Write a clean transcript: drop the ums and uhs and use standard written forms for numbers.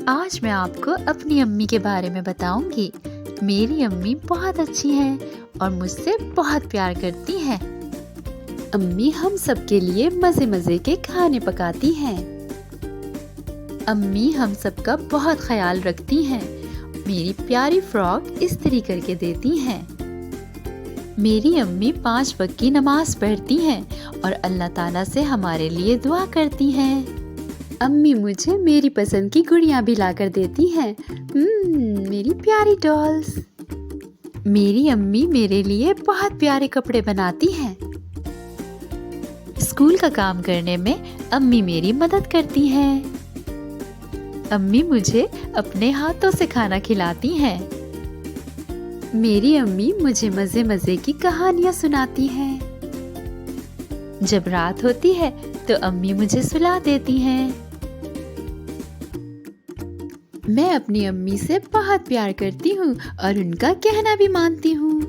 آج میں آپ کو اپنی امی کے بارے میں بتاؤں گی۔ میری امی بہت اچھی ہیں اور مجھ سے بہت پیار کرتی ہیں۔ امی ہم سب کے لیے مزے مزے کے کھانے پکاتی ہیں۔ امی ہم سب کا بہت خیال رکھتی ہیں۔ میری پیاری فراک استری کر کے دیتی ہیں۔ میری امی 5 وقت کی نماز پڑھتی ہیں اور اللہ تعالیٰ سے ہمارے لیے دعا کرتی ہیں۔ امی مجھے میری پسند کی گڑیاں بھی لا کر دیتی ہیں۔ میری پیاری ڈالز۔ میری امی میرے لیے بہت پیارے کپڑے بناتی ہیں۔ اسکول کا کام کرنے میں امی میری مدد کرتی ہیں۔ امی مجھے اپنے ہاتھوں سے کھانا کھلاتی ہیں۔ میری امی مجھے مزے مزے کی کہانیاں سناتی ہیں۔ جب رات ہوتی ہے تو امی مجھے سلا دیتی ہیں۔ میں اپنی امی سے بہت پیار کرتی ہوں اور ان کا کہنا بھی مانتی ہوں۔